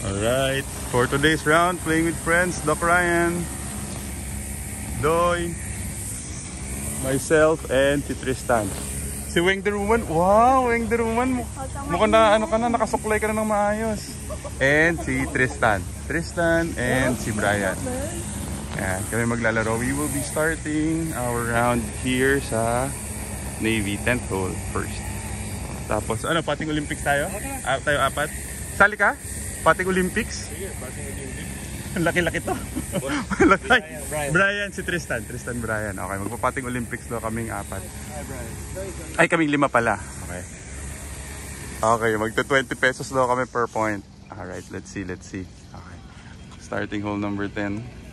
Alright, for today's round, playing with friends, Doc Ryan, Doy, myself, and si Tristan. Si Weng the Roman, wow, Weng the Roman, mukhang na, nakasuklay ka na ng maayos. And si Tristan, and si Brian. Ayan, kami maglalaro. We will be starting our round here sa Navy 10th hole first. Tapos, ano, pating Olympics tayo? Tayo apat? Sali ka? Pating Olympics? Sige, pating Olympics. Ang laki-laki to. Brian, si Tristan, Brian. Okay, magpapating Olympics daw kaming apat. Hi, Brian. Ay, kaming 5 pala. Okay. Okay, magta 20 pesos daw kami per point. Alright, let's see. Okay. Starting hole number 10.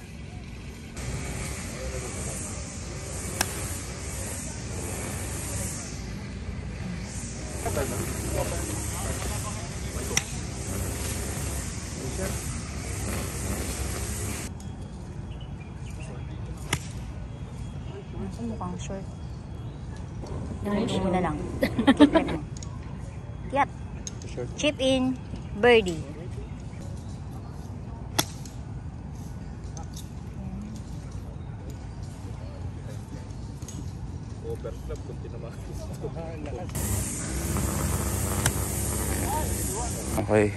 Mukhang short. Yung na lang. Yep. Chip in. Birdie. Overflap kung tinamaan. Okay.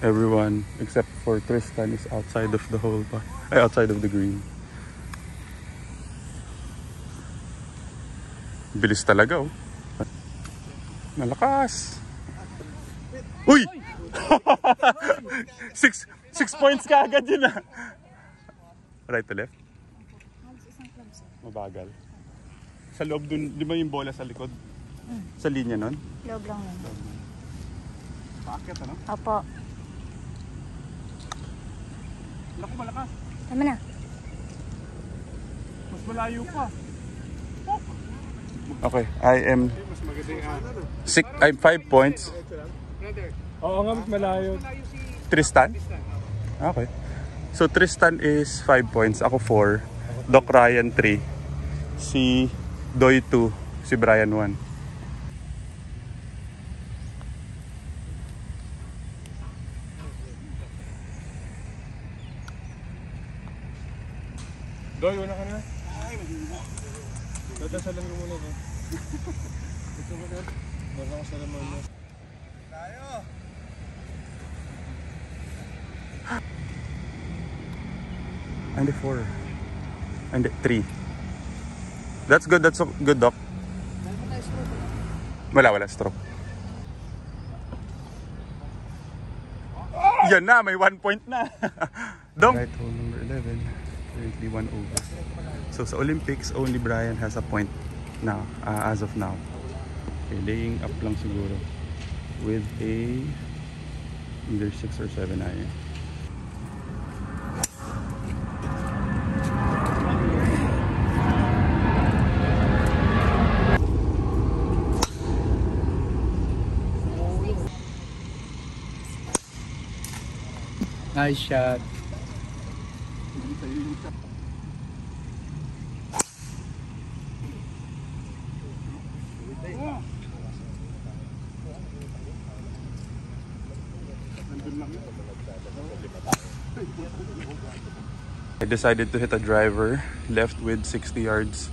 Everyone except for Tristan is outside of the hole pa. Ay, outside of the green. Bilis talaga, oh. Malakas. Uy! 6 points ka agad yun, ah. Right to left? Mabagal. Sa loob dun, di ba yung bola sa likod? Sa linya nun? Loob lang nun. Paakyat, ano? Opo. Naku, malakas. Tama na. Mas malayo pa. Okay, I'm 5 points. Oo nga, mas malayo. Tristan? Okay. So Tristan is 5 points, ako 4. Doc Ryan 3. Si Doy 2. Si Brian 1. Doy, una ka na. Dadasalan ko muna ba? Ito ba dad? Meron ako salaman mo. Tayo! And 4. And 3. That's good, Doc. Wala stroke. Yan na, may 1 point na. Dong. Right, hole number 11. Currently 1 over. So sa Olympics, only Brian has a point now, as of now. Okay, laying up lang siguro with a either 6 or 7 iron. Nice shot. I decided to hit a driver left with 60 yards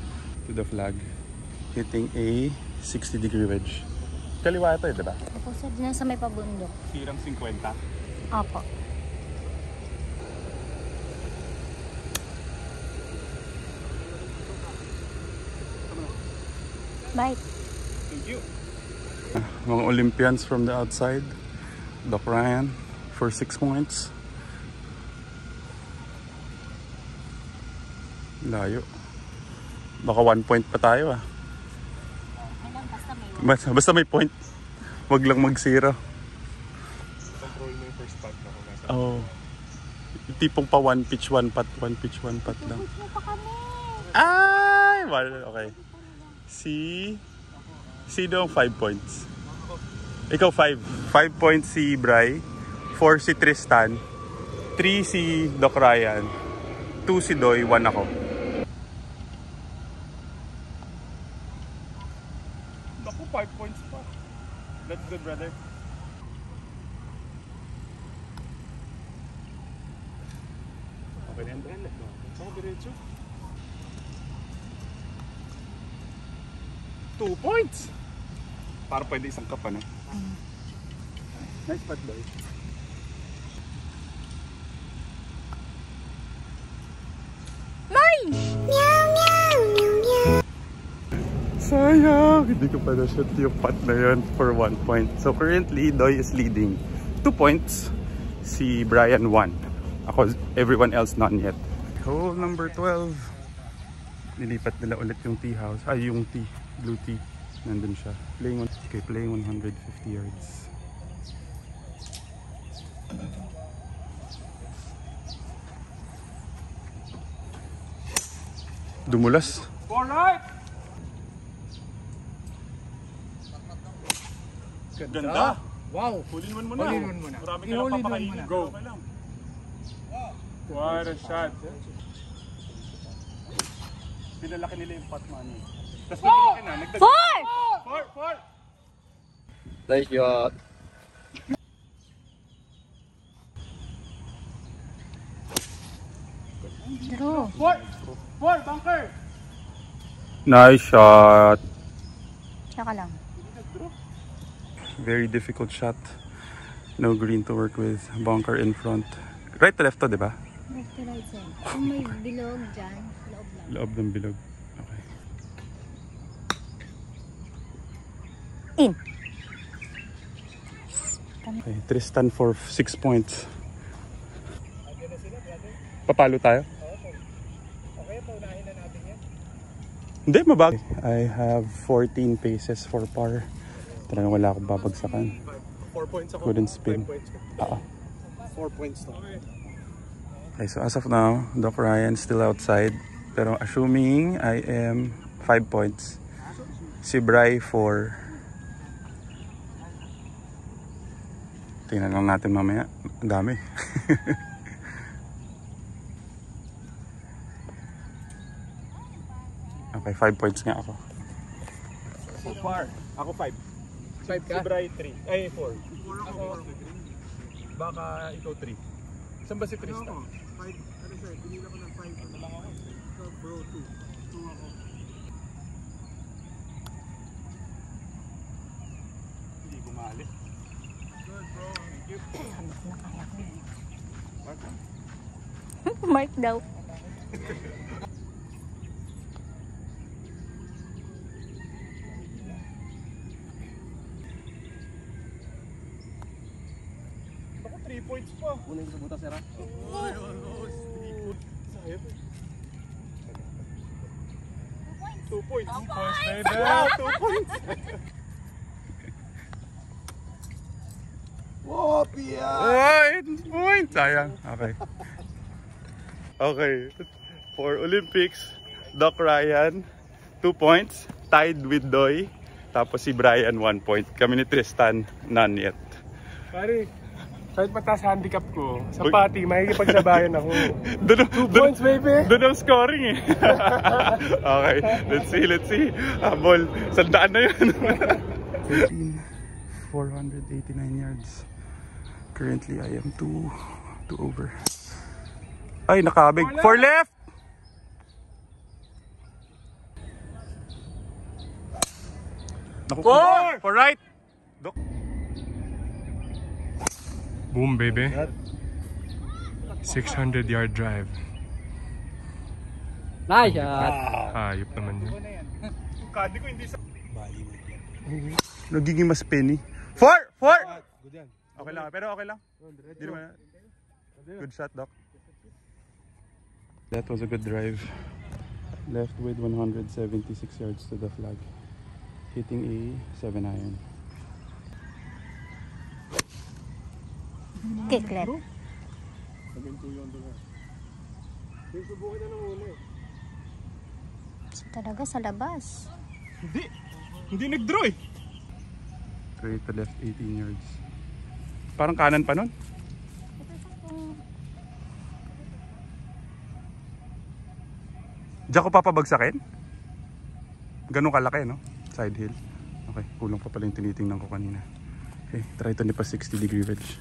to the flag, hitting a 60-degree wedge. Kaliwa ito, diba? Opo, sir. Diyan sa may pabundok. Sirang 50. Opo. Bye. Thank you. Mga Olympians from the outside. Doc Ryan for 6 points. Layo. Baka 1 point pa tayo, ah. Basta may point. Wag lang mag-0. Control mo yung first putt na kung nasa. Oh. Tipong pa 1 pitch, 1 putt, 1 pitch, 1 putt lang. Ay! Okay. Sino ang 5 points? Ikaw 5. 5 points si Bri. 4 si Tristan. 3 si Doc Ryan. 2 si Doy. 1 ako. Naku, 5 points pa. That's good, brother. Okay na yan, Brian. Saka diretso. 2 points! Para pwede isang cup, ano? Nice putt, boy. Mine! Meow, meow, meow, meow. Sayang! Hindi ko pa na-shoot yung putt na yun for 1 point. So currently, Doy is leading 2 points. Si Brian 1. Ako, everyone else none yet. Hole number 12. Nilipat nila ulit yung tee house. Ay, yung tee. Blue tee. Nandun siya. Playing 150 yards. Dumulas. Alright! Ganda. Wow! Huliwan mo na. Huliwan mo na. Marami ka lang papakainin. Go. What a shot. Pinalaki nila yung pot money. Tapos pinalaki na. Four! Four! Nice shot. Draw. Four! Bunker! Nice shot. Tsaka lang. Very difficult shot. No green to work with. Bunker in front. Right to left to, di ba? Left to right side. Kung may bilog dyan, loob lang. Loob ng bilog. Okay. In. Okay, Tristan for 6 points. Papalo tayo? Okay, paunahin na natin yan. Hindi, mabag. I have 14 paces for par. Talagang wala akong babagsakan. 4 points ako. Couldn't spin. 5 points ko. 4 points to. Okay, so as of now, Doc Ryan still outside. Pero assuming I am 5 points. Si Bri 4. Tingnan lang natin mamaya. Ang dami. Okay, 5 points nga ako. So far, ako 5. 5 ka? Si Bri 3. Ay, 4. Ako, baka ikaw 3. Saan ba si Tristan? 5. Ano siya? Pinila ko ng 5. Ano lang ako? Ikaw, bro, 2. 2 ako. Hindi gumali. Good, bro. Thank you. Sabot na kaya ko. Mark. Mark daw. Ako 3 points pa. Kunin ko sa butas, Sera. Oy, almost. Sayap. 2 points. 2 points, baby. 2 points. Oh, Pia! 1 point! Sayang. Okay. Okay. For Olympics, Doc Ryan, 2 points. Tied with Doy. Tapos si Brian, 1 point. Kami ni Tristan, none yet. Pare, kahit mataas handicap ko, sa pati, makikipagsabayan ako. 2 points, baby! Doon ang scoring eh. Okay, let's see. Ball, sandaan na yun. 489 yards. Currently, I am 2 over. Ay, nakabig. 4 left! Naku, 4 right! Dok. Boom, baby. 600-yard drive. Nice. Hayop naman yun. Kadi ko hindi sa... Nagiging mas penny. 4! Okay lang, pero okay lang. Di naman... Good shot, Doc. That was a good drive. Left with 176 yards to the flag. Hitting a 7 iron. Kick left. Susubukin na ng una eh. Talaga sa labas. Hindi nag-draw eh. Straight to left 18 yards. Parang kanan pa nun. Diyan ko papabagsakin? Ganun kalaki, no? Side hill. Okay, kulang pa pala yung tinitingnan ko kanina. Okay, try to nipa 60-degree wedge.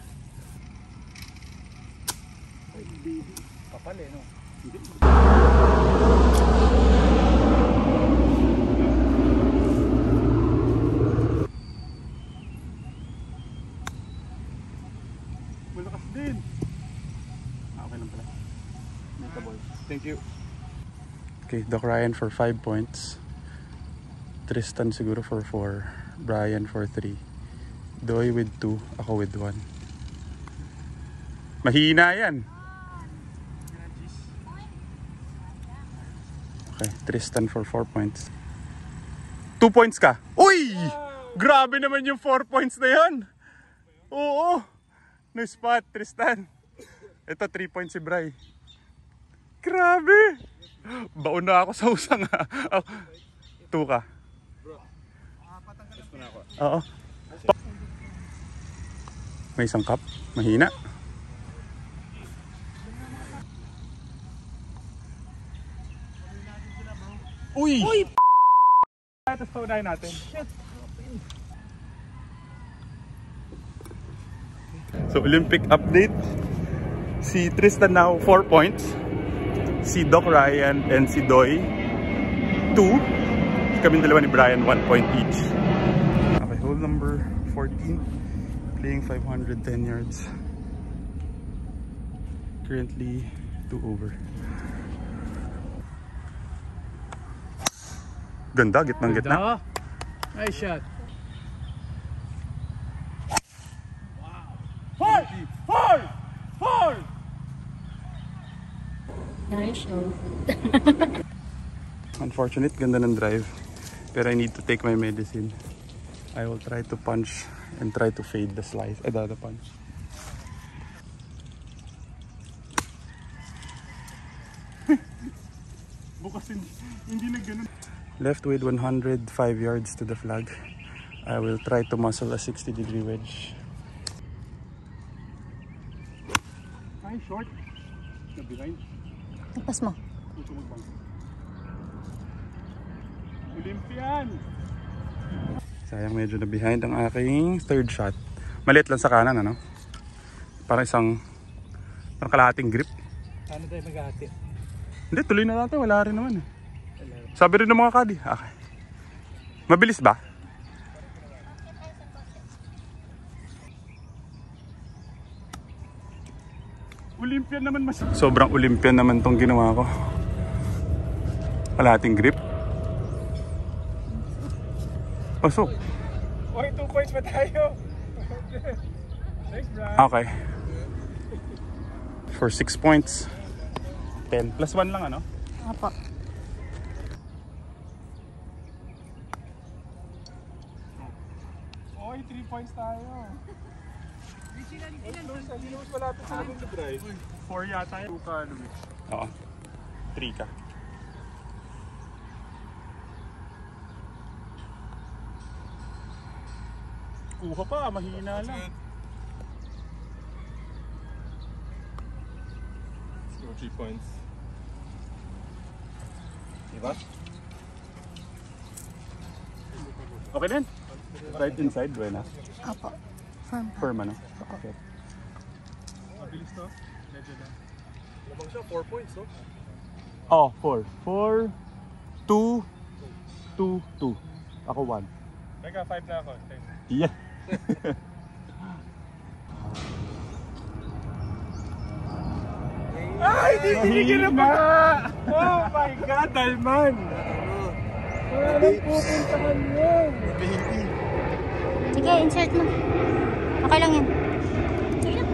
Kapal eh, no? Hindi. Malakas din. Okay lang pala. Thank you. Okay, Doc Ryan for 5 points. Tristan siguro for 4. Brian for 3. Doy with 2. Ako with 1. Mahina yan. Okay, Tristan for 4 points. 2 points ka. Uy! Grabe naman yung 4 points na yan. Oo. Nice spot, Tristan. Ito 3 points si Bri. Grabe. Baon na ako sa usang ha. 2 ka. Oo. May isang cup. Mahina. Uy! Uy! Tapos paunahin natin. Shit! So, Olympic update. Si Tristan now 4 points. Si Doc Ryan and si Doy 2. Kaming dalawa ni Brian 1 point each. Okay, hole number 14. Playing 510 yards. Currently 2 over. Ganda, gitnang-gitna. Nice shot. Four! Nice shot. Unfortunate, ganda ng drive. Pero I need to take my medicine. I will try to punch and try to fade the slice. The punch. Bukas hindi na ganun. Left with 105 yards to the flag. I will try to muscle a 60-degree wedge. Ay, short. Na-behind. Ipas mo. Olympian! Sayang, medyo na behind ang aking third shot. Maliit lang sa kanan, ano? Parang kalahating grip. Ano tayo mag-ahati? Hindi, tuloy na natin. Wala rin naman eh. Sabi rin ng mga kadi. Okay. Mabilis ba? Olympian naman mas... Sobrang Olympian naman tong ginawa ko. Kalahating grip. Pasok. Okay, 2 points pa tayo. Thanks, Brian. Okay. For 6 points. 10. Plus 1 lang, ano? Apo. Okay, 3 points tayo. Mas malapit sa labing drive. 4 yata yun. 2 ka, Luis. Oo. 3 ka. Kuha pa, mahina lang. So 3 points. Diba? Okay din. Right inside, buena. Apo. Firm. Firm, ano? Okay. Mabilis to. Medyo na. Labang siya, 4 points, no? Oh, 4. 4, 2, 2, 2. Ako 1. Teka, 5 na ako. Yeah. Ay, di binigyan na pa! Oh my God, Dalman! Wala nang pupuntahan yun! Sige, insert mo. Okay lang yan. Sige lang.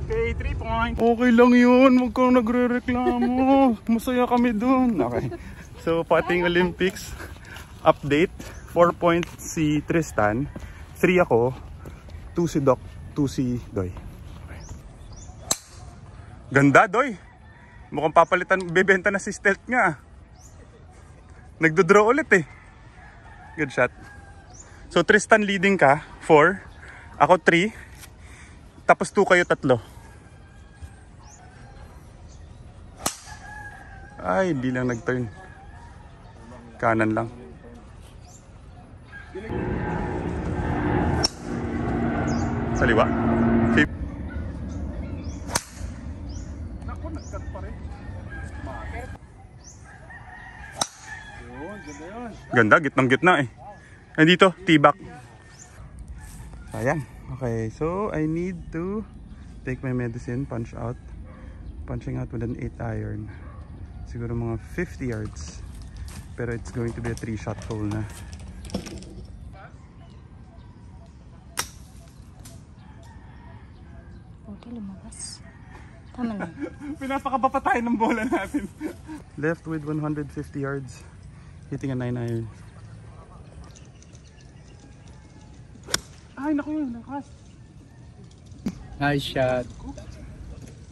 Okay, 3 points. Okay lang yun. Huwag kang nagre-reklamo. Masaya kami dun. Okay. So, pating Olympics update. 4 points si Tristan. 3 ako. 2 si Doc. 2 si Doy. Okay. Ganda, Doy. Mukhang papalitan, bebenta na si Stealth nga. Nagdodraw ulit eh. Good shot. So, Tristan leading ka. 4. Ako 3. Tapos 2 kayo 3. Ay, hindi lang nag-turn. Kanan lang. Sa liwa. Naku, nagkat pa rin. Yun, ganda yun. Ganda, gitnang-gitna eh. And dito, tibak. Sayang. Okay, so I need to take my medicine, punch out. Punching out with an 8 iron. Siguro mga 50 yards. Pero it's going to be a 3-shot hole na. Okay, lumabas. Tama na. Pinapakaba pa tayo ng bola natin. Left with 150 yards. Hitting a 9 iron. Ay, naku yun, nakas. Nice shot.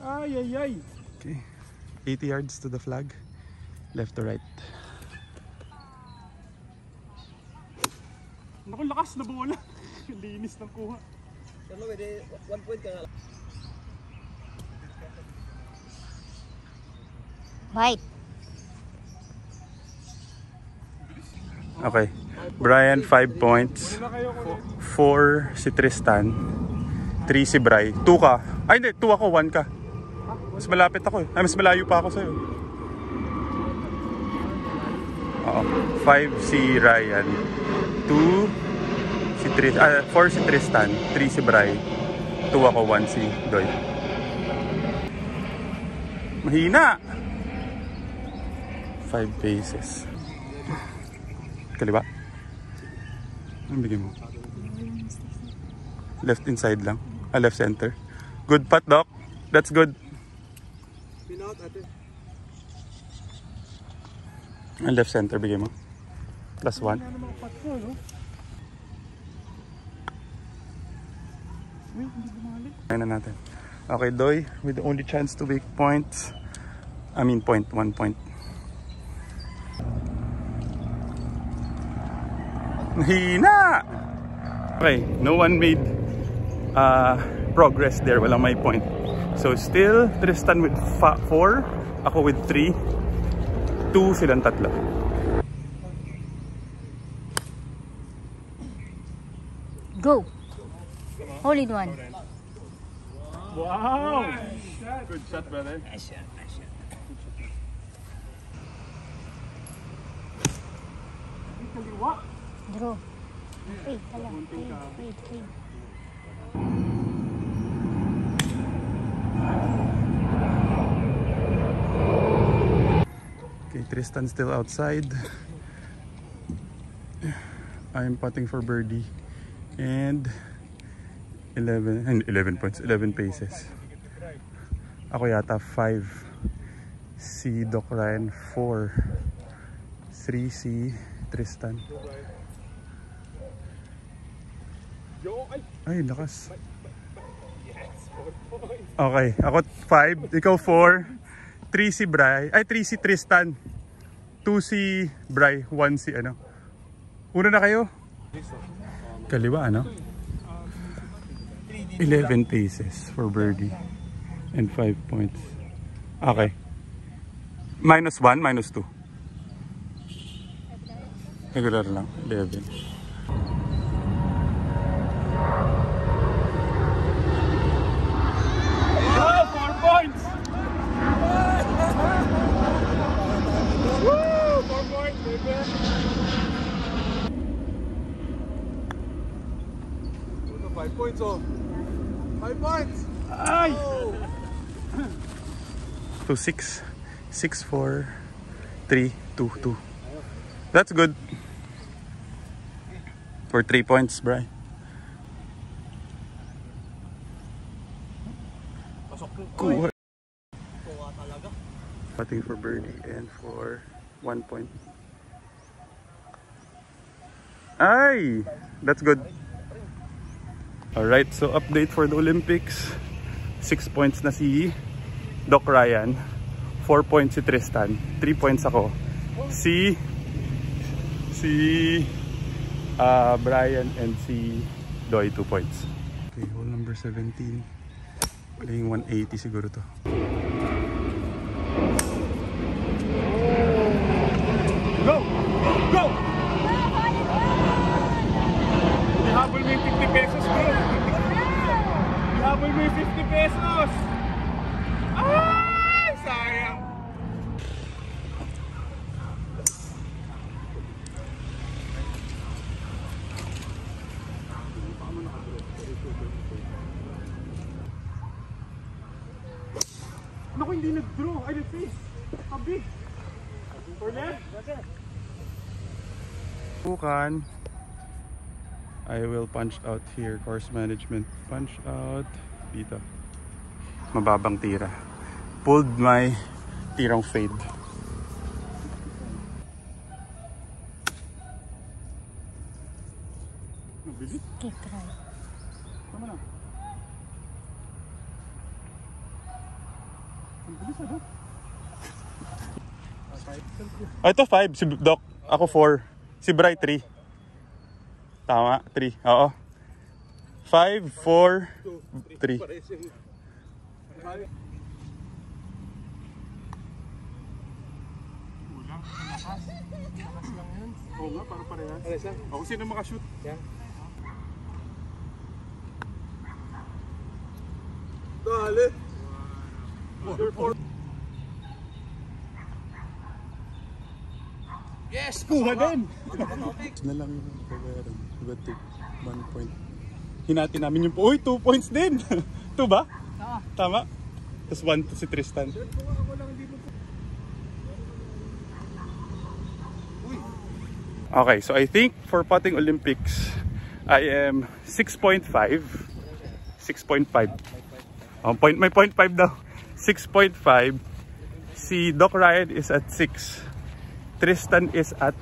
Ay, ay, ay. Okay. 80 yards to the flag. Left to right. Naku, lakas na bola. Linis ng kuha. White. Okay. Brian, 5 points. 4 si Tristan. 3 si Bri. 2 ka. Ay, hindi. 2 ako. 1 ka. Mas malapit ako eh. Ay, mas malayo pa ako sa'yo. Oo. 5 si Ryan. 2 si Tristan. 4 si Tristan. 3 si Bri. 2 ako. 1 si Doy. Mahina! 5 paces. Kaliwa. Anong bigay mo? Left inside lang. Left center. Good putt, Doc. That's good. Ang left center bigay mo. +1. Kaya na natin. Okay, Doy. With the only chance to make points. I mean point. 1 point. Hina! Okay, no one made progress there. Walang may point. So still Tristan with 4, ako with 3, 2 silang tatlo. Go! Hole in one. Wow! Good shot, brother. Draw. Wait, tala. Wait. Okay, Tristan still outside. I'm putting for birdie. And 11 points, 11 paces. Ako yata 5. Si Doc Ryan 4. 3 si Tristan. Ay, lakas. Okay, ako 5, ikaw 4. 3 si Bri, ay 3 si Tristan. 2 si Bri, 1 si ano. Una na kayo? Kaliwa, ano? 11 paces for birdie. And 5 points. Okay. -1, -2. Regular lang, 11. Oh, 4 points! Woo! 4 points, baby! 5 points, oh! 5 points! Ay! 2, 6. 6, 4, 3, 2, 2. That's good. For 3 points, Bri. Cool. Putting for birdie and for 1 point. Ay! That's good. Alright, so update for the Olympics. 6 points na si Doc Ryan. 4 points si Tristan. 3 points ako. Si Brian and si Doy 2 points. Okay, hole number 17. Playing 180 siguro to. Go! Go! Ihabol mo yung 50 pesos, bro. may 50 pesos! Ay! Sayang! Naku, hindi nag-draw. Ay, nag-face. Tabi. For left? Bukan. I will punch out here. Course management. Punch out. Dito. Mababang tira. Pulled my tirang fade. Okay, try. Tama na. Ang bilis ano? Ito 5. Si Doc. Ako 4. Si Bri 3. Tama. 3. Oo. 5, 4, 3. Oo nga, para parehas. Ako sino makashoot? Yan. Dali! Yes! Kuha din! Na lang yung pagbayaran. Diba 2? 1 point. Hinati namin yung... Uy! 2 points din! 2 ba? Tama. Tapos 1 to si Tristan. Okay, so I think for putting Olympics, I am 6.5. 6.5. May 0.5 daw. 6.5. Si Doc Ryan is at 6. Tristan is at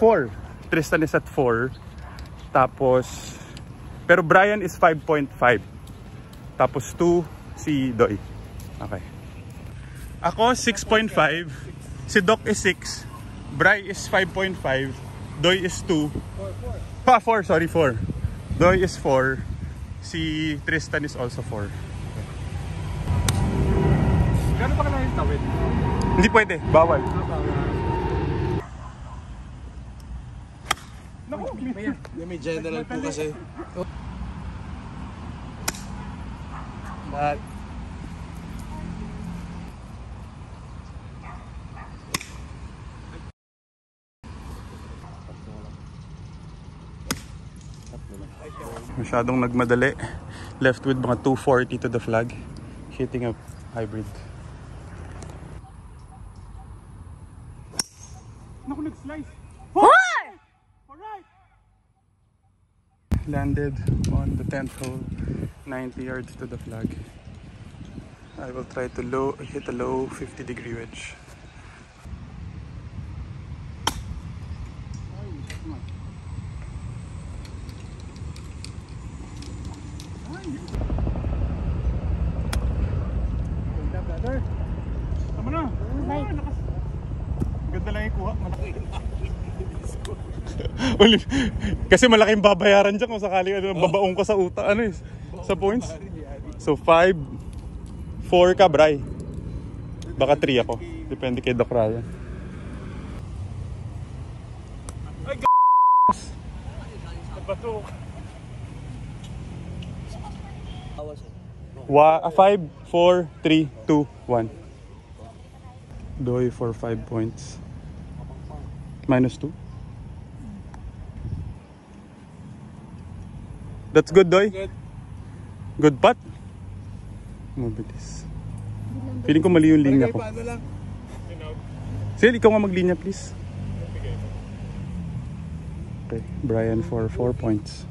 4. Tristan is at 4. Tapos, pero Brian is 5.5. Tapos 2 si Doy. Okay. Ako 6.5. Si Doc is 6. Bri is 5.5. Doy is 2. 4. 4, sorry, 4. Doy is 4. Si Tristan is also 4. Gano'n pa ka lang yung tawid? Hindi pwede, bawal. Naku, May general po kasi. Lahat. Masyadong nagmadali. Left with mga 240 to the flag. Hitting a hybrid. naku, nag-slice. Alright! Landed on the 10th hole. 90 yards to the flag. I will try to hit a low 50-degree wedge. Tama na. Ganda lang yung kuha. Kasi malaking babayaran dyan kung sakali babaong ka sa utak, sa points. So 5, 4 ka, Bri. Baka 3 ako. Depende kay Doc Ryan. Ay, Nabato. 5, 4, 3, 2, 1. Doy for 5 points. -2. That's good, Doy. Good putt. Mabilis. Feeling ko mali yung linya ko. Sil, ikaw nga maglinya, please. Okay, Brian for 4 points.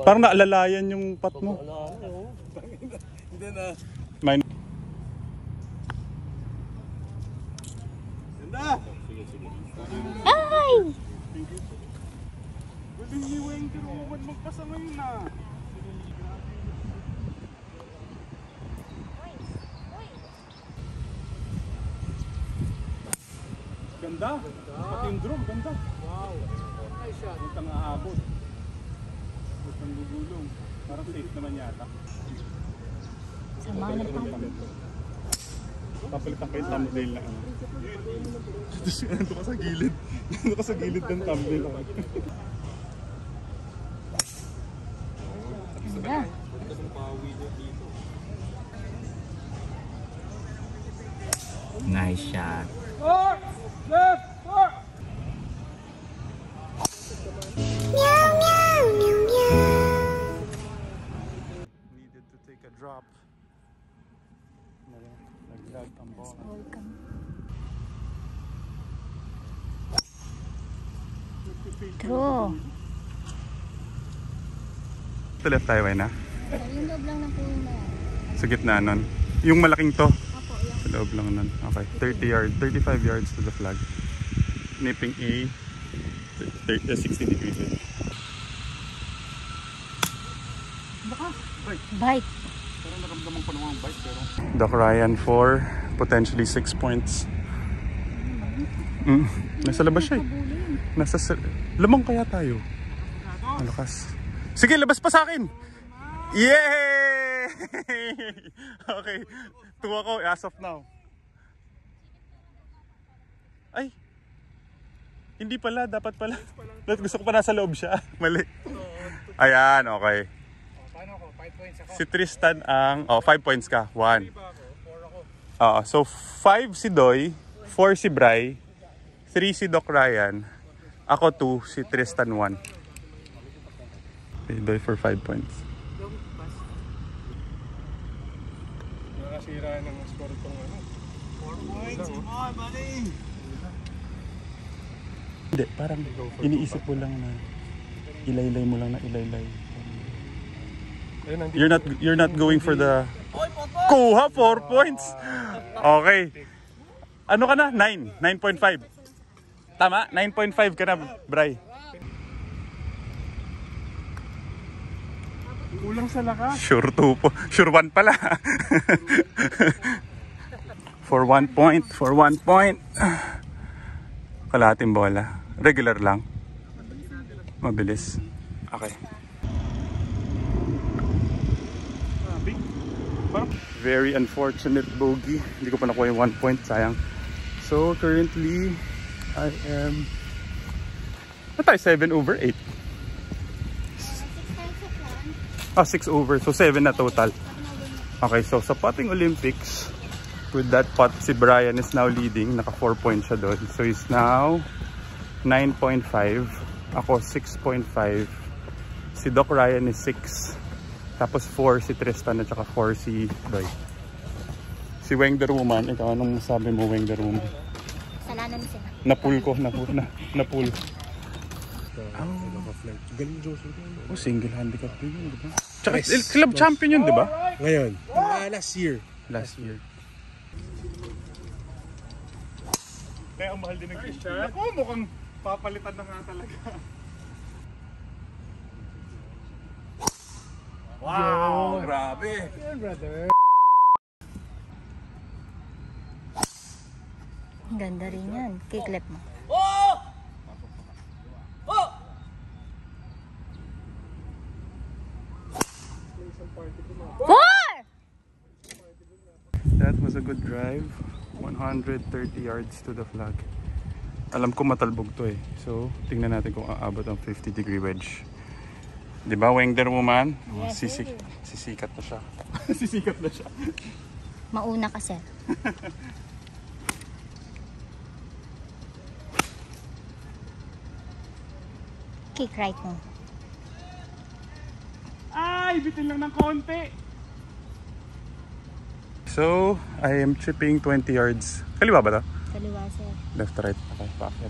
Parang naalalayan yung putt mo. Hindi na. Ay! Galing ni Wayne, pero huwag magpasama yun na. Ganda. Pati yung drone, ganda. Wow. Nice shot. Huwag kang aabot. Huwag kang gugulong. Parang safe naman yata. Sama na pa. Papalitan ko yung thumbnail na ano. Nandun ka sa gilid. Nandun ka sa gilid ng thumbnail. Ganda. Nice shot. Needed to take a drop. Naglag ang bola. Welcome. True. Sa left highway na? Yung loob lang ng puno na yan. Sa gitna nun? Yung malaking to? Apo, yung Sa loob lang nun. Okay. 35 yards to the flag. Nipping A. 60 degrees. bite. Parang naramdaman ko namang bite pero... Doc Ryan for potentially 6 points. Nasa labas siya eh. Lamang kaya tayo. Malakas. Sige, labas pa sa akin! Yay! Okay. 2 ako as of now. Ay! Hindi pala, dapat pala. Gusto ko pa nasa loob siya. Mali. Ayan, okay. Paano ako? 5 points ako. Si Tristan ang... 5 points ka. 1. So 5 si Doy, 4 si Bry, 3 si Doc Ryan, ako 2, si Tristan 1. Okay, Doy for 5 points. Nakasira ng score itong ano. 4 points, come on, buddy! Hindi, parang iniisip mo lang na ilaylay mo lang na ilaylay. You're not going for the... Kuha, 4 points! Okay. Ano ka na? 9. 9.5. Tama? 9.5 ka na, Bry. Kulang sa lakas. Sure 2 po. Sure 1 pala. For 1 point. For 1 point. Kalahating bola. Regular lang. Mabilis. Okay. Very unfortunate bogey. Hindi ko pa nakuha yung 1 point. Sayang. So currently, I am... Ano tayo? 7 over 8. 6 over. So 7 na total. Okay, so sa potting Olympics, with that pot, si Brian is now leading. Naka 4 points siya doon. So he's now 9.5. Ako 6.5. Si Doc Ryan is 6. Tapos 4 si Tristan at saka 4 si Doy. Si Weng the Woman, ikaw anong masabi mo, Weng the Woman? Salanan sila. Napul ko, napul. Galing Joseph. Oh, single handicap din yun, di ba? Tsaka club champion yun, di ba? Ngayon, last year. Last year. Kaya ang mahal din ng Christian. Ako, mukhang papalitan na nga talaga. Wow, grabe. Ang ganda rin yan. Kiklip mo. That was a good drive. 130 yards to the flag. Alam ko matalbog to eh. So, tingnan natin kung aabot ang 50-degree wedge. Diba, Weng the Woman? Yes, sisikat na siya. Sisikat na siya. Mauna ka, sir. Kick right mo. Ay, bitin lang ng konti. So, I am chipping 20 yards. Kaliwa ba to? Kaliwa, sir. Left to right. Okay, bakit?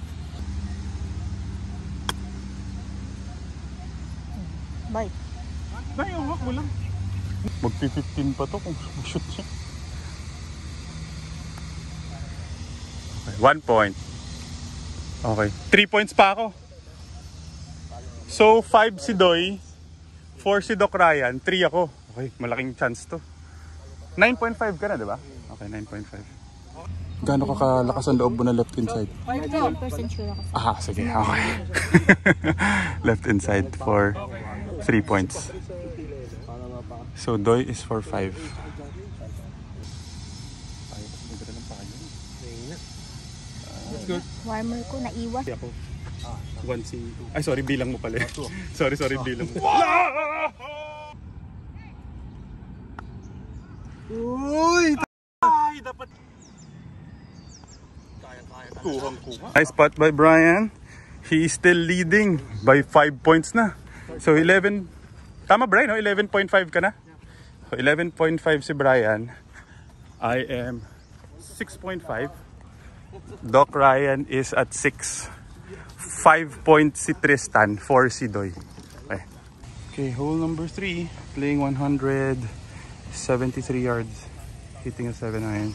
Bite. Naiuwak mo lang. Magpi-15 pa to kung shoot siya. Okay, 1 point. Okay, 3 points pa ako. So, 5 si Doy, 4 si Doc Ryan, 3 ako. Okay, malaking chance to. 9.5 ka na, di ba? Okay, 9.5. Gaano ka kalakas ang loob mo na left inside? 100% sure ako. Aha, sige, okay. Left inside for 3 points. So, Doy is for 5. That's good. Warmer ko, naiwas. Ako. 1 si... Ay, sorry, bilang mo pala. Sorry, bilang mo. Uy! Ay, dapat. Nice spot by Brian. He is still leading by 5 points na. So 11, tama Brian, no? 11.5 ka na? So 11.5 si Brian. I am 6.5. Doc Ryan is at 6. 5 points si Tristan, 4 si Doy. Okay, hole number 3, playing 173 yards, hitting a 7 iron.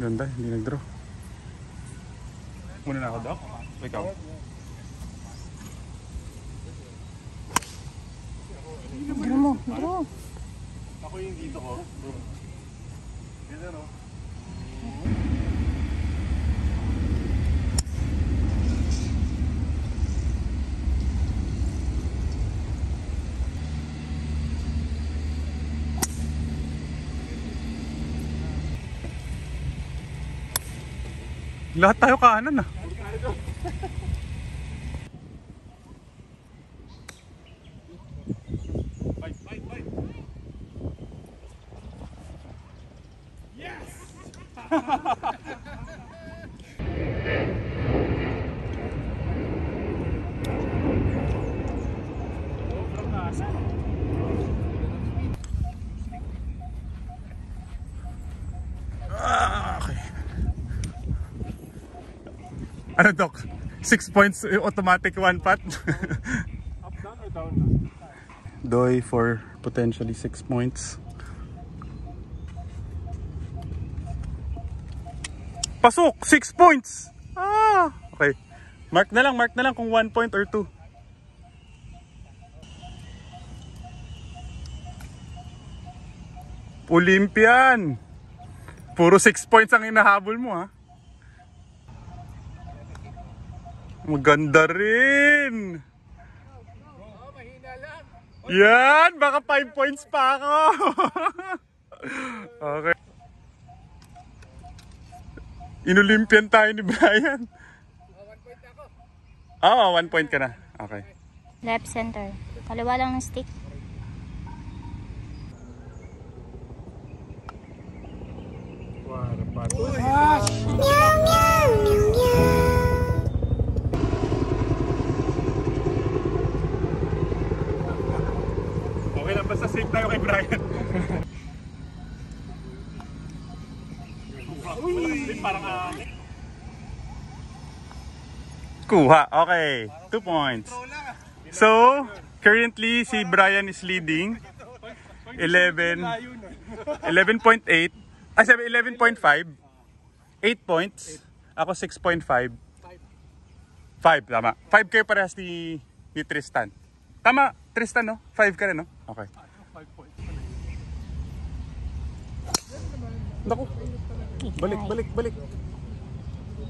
Ganda, hindi nag-draw. Muna na ako, Doc. Ikaw. Draw mo, draw. Ako yung dito ko. Ganda no? Lahat tayo kanan ah. Ano Doc? 6 points automatic 1 putt? Up down or down na? Doy for potentially 6 points. Pasok! 6 points! Ah! Okay. Mark na lang kung 1 point or 2. Olympian! Puro 6 points ang inahabol mo ha. Maganda rin! Yan! Baka 5 points pa ako! Okay. Inolympian tayo ni Brian. 1 point ako. Oo, 1 point ka na. Okay. Left center. Kaliwa lang ng stick. Okay lang, basta safe tayo kay Brian. Kuha. Okay. 2 points. So, currently si Brian is leading 11.8. Ay, sabi 11.5. 8 points. Ako 6.5. 5, tama. 5 kayo parehas ni Tristan. Tama, Tristan, no? 5 ka rin, no? Okay. Naku. Balik.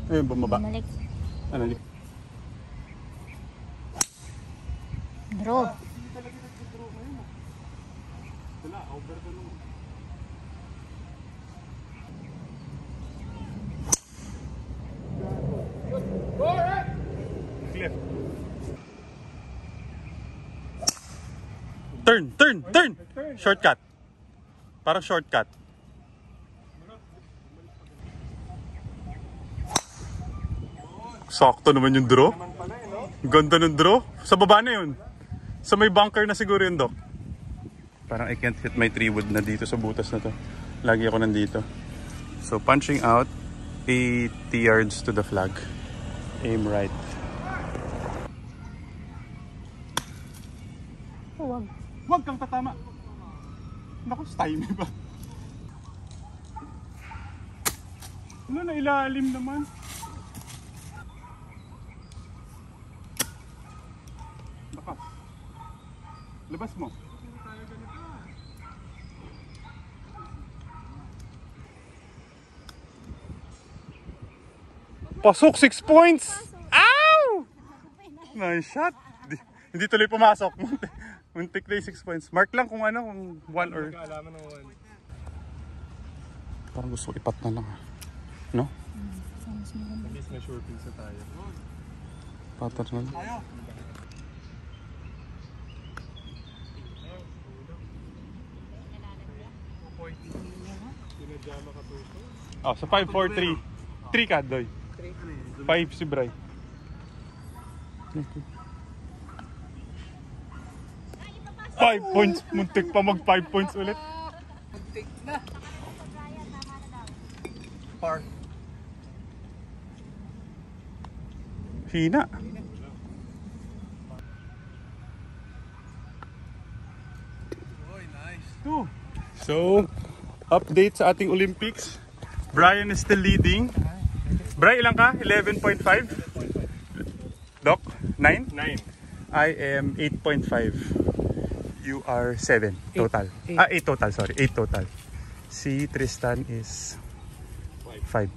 Ayun, bumaba. Bumalik. Ano ulit? Draw. Clear. Turn. Shortcut. Parang shortcut. Sakto naman yung draw. Ganda ng draw. Sa baba na yun. Sa may bunker na siguro yun, Doc. Parang I can't hit my 3 wood na dito sa butas na to. Lagi ako nandito. So punching out 80 yards to the flag. Aim right. Huwag kang tatama. Naku, stymie ba? Ano na ilalim naman? Baka. Labas mo. Pasok, 6 points! Ow! Nice shot. Hindi tuloy pumasok. Muntik na yung 6 points. Mark lang kung ano, kung 1 or... Alaman ng 1. Parang gusto ko ipat na lang. No? At least may sure pins na tayo. Pattern na lang. boy. Pinajama ka to. Oh, so 5, 4, 3. 3 ka, Doy. 5 si Bray. Okay. 5 points. Muntik pa mag 5 points ulit. Muntik na. Par. Hina. Oy, nice. So, update sa ating Olympics. Brian is still leading. Bri, ilang ka? 11.5? Doc? 9? 9. I am 8.5. You are 7 total. 8 total, sorry. 8 total. Si Tristan is 5.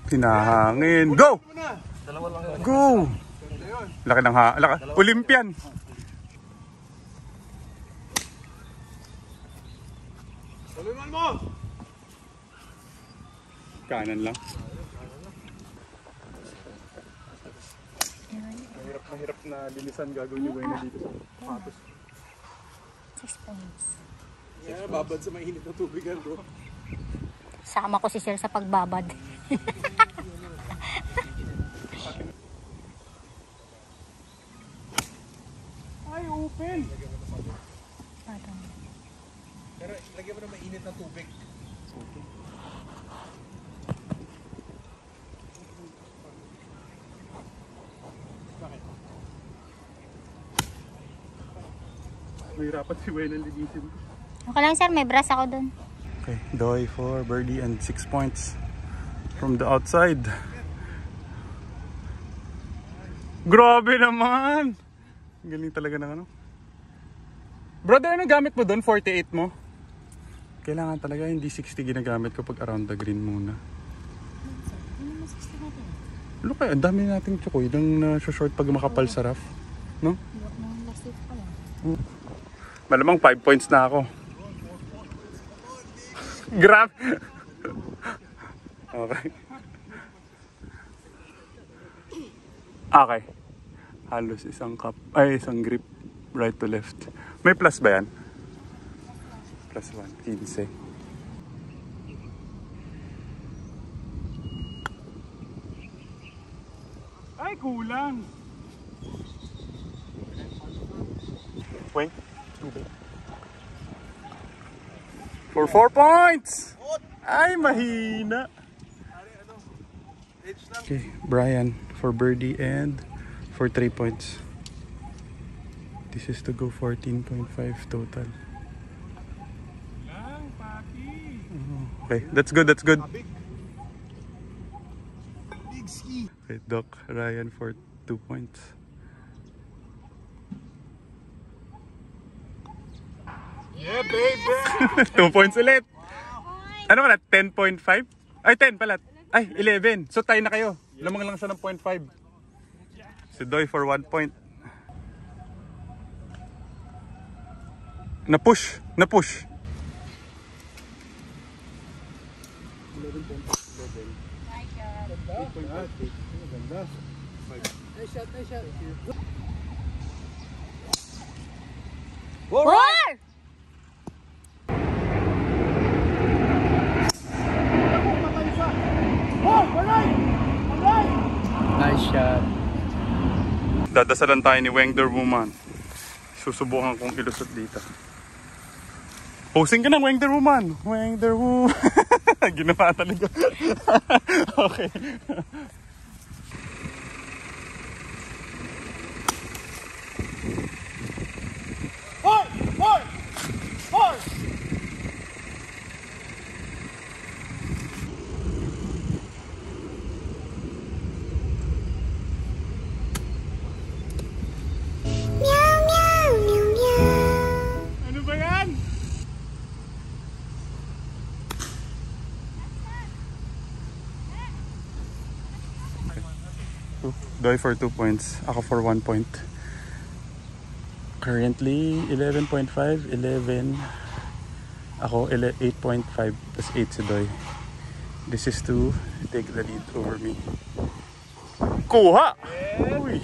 Pinahangin. Go! Go! Laki ng laki. Olympian. Saluman mo! Kanan lang. Mahirap na linisan gagawin niyo na dito sa sapatos. 6 points. Yeah, babad sa mainit na tubig yan, bro. Sama ko si Sir sa pagbabad. Ay, open! Pero lagyan mo na mainit na tubig. Mahirapan si Wayne ang linisin. Okay lang sir, may brass ako dun. Okay, Doy for birdie and 6 points from the outside. Grabe naman! Galing talaga ng ano. Brother, ano gamit mo doon? 48 mo? Kailangan talaga hindi 60 ginagamit ko pag around the green muna. Look, ang dami nating tsukoy nang short pag makapal sa rough. No? Malamang 5 points na ako. Grab! Okay. Okay. Halos isang cup, ay isang grip right to left. May plus ba yan? Plus 1, 15. Ay, kulang! Wait. For 4 points! Ay, mahina! Okay, Brian for birdie and for 3 points. This is to go 14.5 total. Okay, that's good, that's good. Big ski. Okay, Doc, Ryan for 2 points. Yeah, baby! 2 points ulit. Ano ka na? 10.5? Ay, 10 pala. Ay, 11. So, tayo na kayo. Lamang lang siya ng 0.5. Si Doy for 1 point. Na-push. Na-push. 4! Nice shot. Dadasalan tayo ni Weng Der Woman. Susubukan kong ilusot dito. Posing ka na, Weng Der Woman. Weng Der Woman. Ginawa talaga. Okay. Ano ba yan? Doy for 2 points. Ako for 1 point. Currently 11.5, 11. Ako 8.5, tas 8 si Doy. This is to take the lead over me. Kuha! Uy!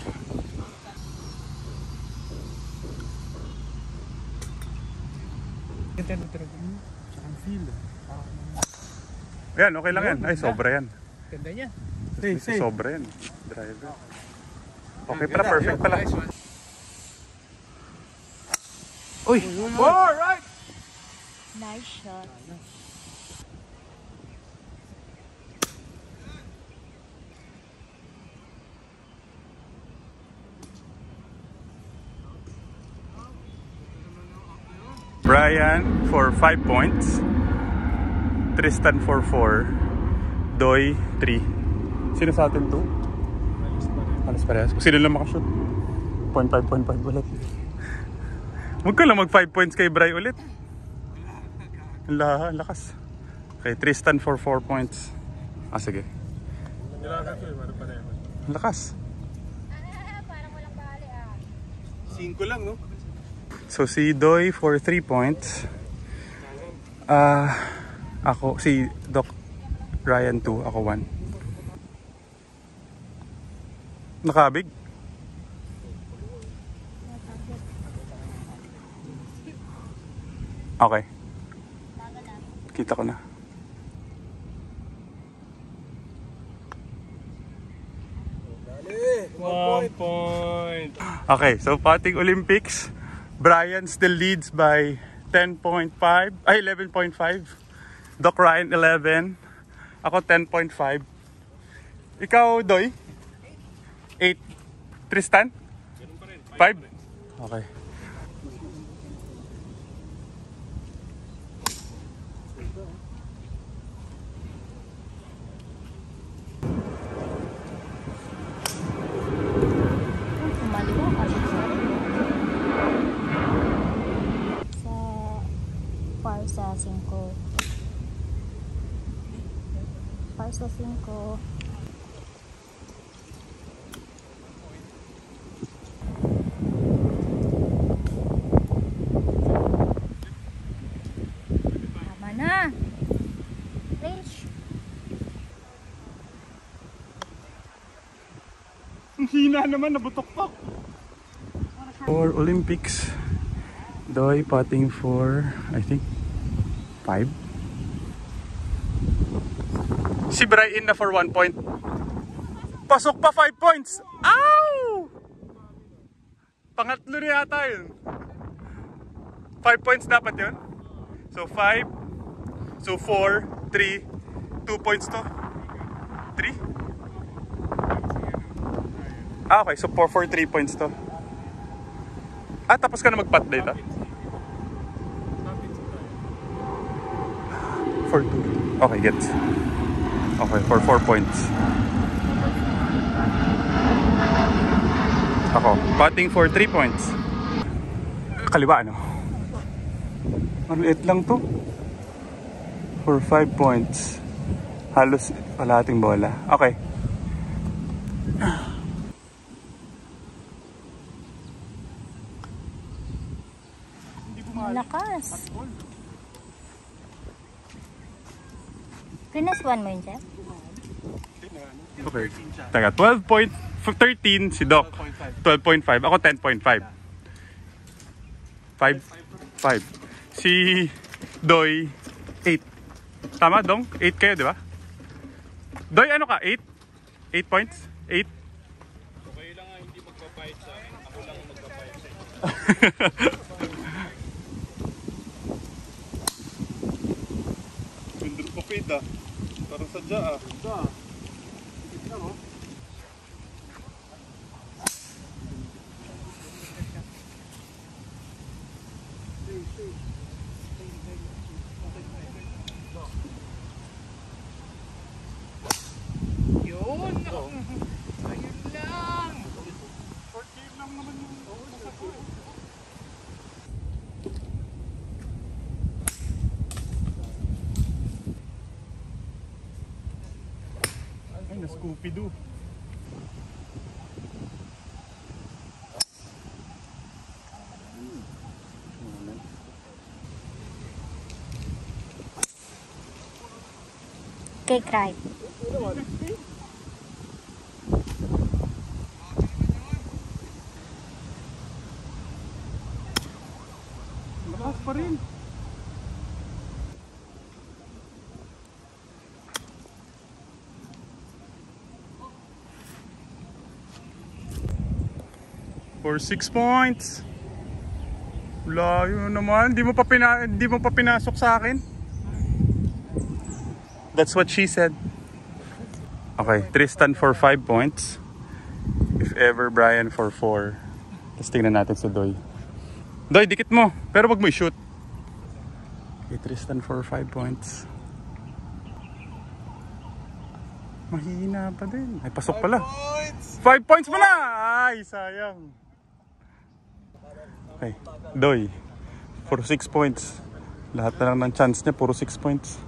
Yan, okay lang yan. Ay, sobra yan. Ganda niya. Sobra yan. Driver. Okay pala, perfect pala. Uy! Alright! Nice shot. Brian for 5 points. Tristan for 4. Doy 3. Sino sa atin 2? Alas parehas. Sino lang makashoot? 0.5 ulit. Huwag ka lang mag 5 points kay Bri ulit. Ang lakas. Okay, Tristan for 4 points. Ah, sige. Ang lakas. Parang walang bali 5 lang, no? So si Doy for 3 points. Ako, si Doc Ryan 2, ako 1. Nakabig? Okay. Kita ko na. Dali! 1 point! Okay, so pating Olympics, Brian still leads by 10.5, ay 11.5. Doc Ryan 11. Ako 10.5. Ikaw, Doy? 8. Tristan? 5? Okay. Kumaliwa ka sa par sa 5. Par sa 5. Tama na. Range. Ang hina naman, nabutok-tok. For Olympics, Doy putting for, I think, 5. Si Brian na for 1 point. Pasok pa 5 points. Ow! Pangatlo na yata yun. 5 points dapat yun. So 5. So 4, 3, 2 points to. 3? Ah, okay. So 4 for 3 points to. Ah, tapos ka na mag-putt data? For 2. Okay, gets. Okay, for 4 points. Ako, putting for 3 points. Kaliwa, ano? Maliit lang to. For 5 points. Halos kalahating bola. Okay. Malakas. Pinaswan mo yun, Jeff? Okay. Taga 12.13 si Doc. 12.5. Ako 10.5. 5. Si Doy 8. Tama, Dong? 8 kayo, di ba? Doy, ano ka? 8? 8 points? 8? Okay lang nga, hindi magpapahit sa akin. Ako lang magpapahit sa inyo. Gundro pa pita. Parang sadya ah. Ay, na-Scooby-Doo. Cake right. Half pa rin. For 6 points. Layo naman. Di mo pa pinasok sa akin. That's what she said. Okay, Tristan for 5 points. If ever, Brian for 4. Tapos tingnan natin si Doy. Doy, dikit mo. Pero wag mo i-shoot. Okay, Tristan for 5 points. Mahina pa din. Ay, pasok pala. 5 points mo na! Ay, sayang. Okay, Doy. For 6 points. Lahat na lang ng chance niya, puro 6 points.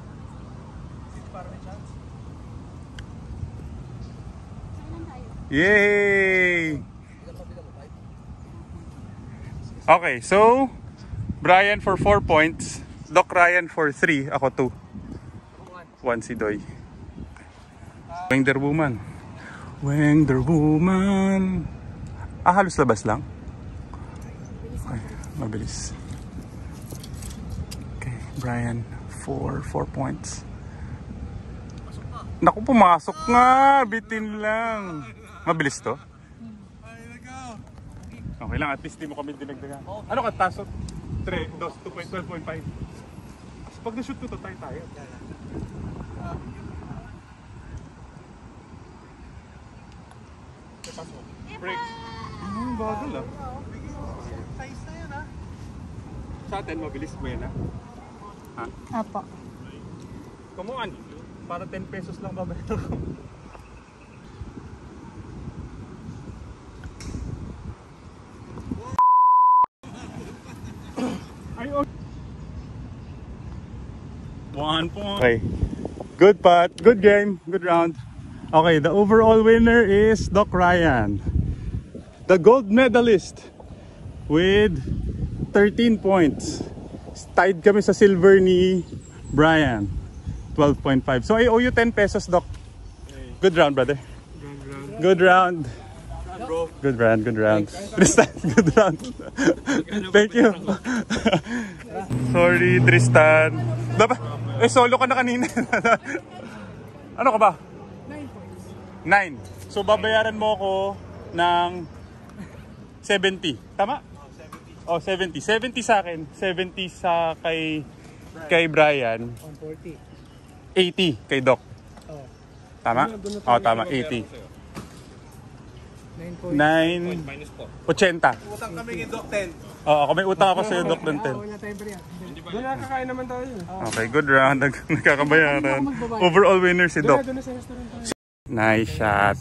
Yay! Okay, so Brian for 4 points, Doc Ryan for 3, ako 2. 1 si Doy. Wonder Woman. Wonder Woman. Halos labas lang. Okay, mabilis. Okay, Brian for 4 points. Naku, pumasok nga. Bitin lang. Mabilis to? Okay lang, at least di mo kami dinagdagan. Ano ka, tasot? 3, 2, 12.5. Pag na-shoot ko to, tayo. Break. Bagal ah. Size na yan ah. Sa atin, mabilis mo yan ah. Ha? Apo. Come on. Para 10 pesos lang babayar ko. Ay, oh. 1 point. Okay. Good putt. Good game. Good round. Okay, the overall winner is Doc Ryan. The gold medalist with 13 points. Tied kami sa silver ni Brian. 12.5. So I owe you 10 pesos, Doc. Good round, brother. Good round. Good round, good round. Tristan, good round. Thank you. Sorry, Tristan. Dapat, solo ka na kanina. Ano ka ba? 9. So babayaran mo ako ng 70. Tama? Oh, 70. 70 sa akin. 70 sa kay Brian. 80 kay Doc. Tama? Oh, tama. 80. 9. 80. Utang kami kay Doc 10. Oo, may utang ako sa'yo, Doc, ng 10. Doon nakakain naman tayo. Okay, good round. Nagkakabayaran. Overall winner si Doc. Doon na sa restaurant tayo. Nice shot.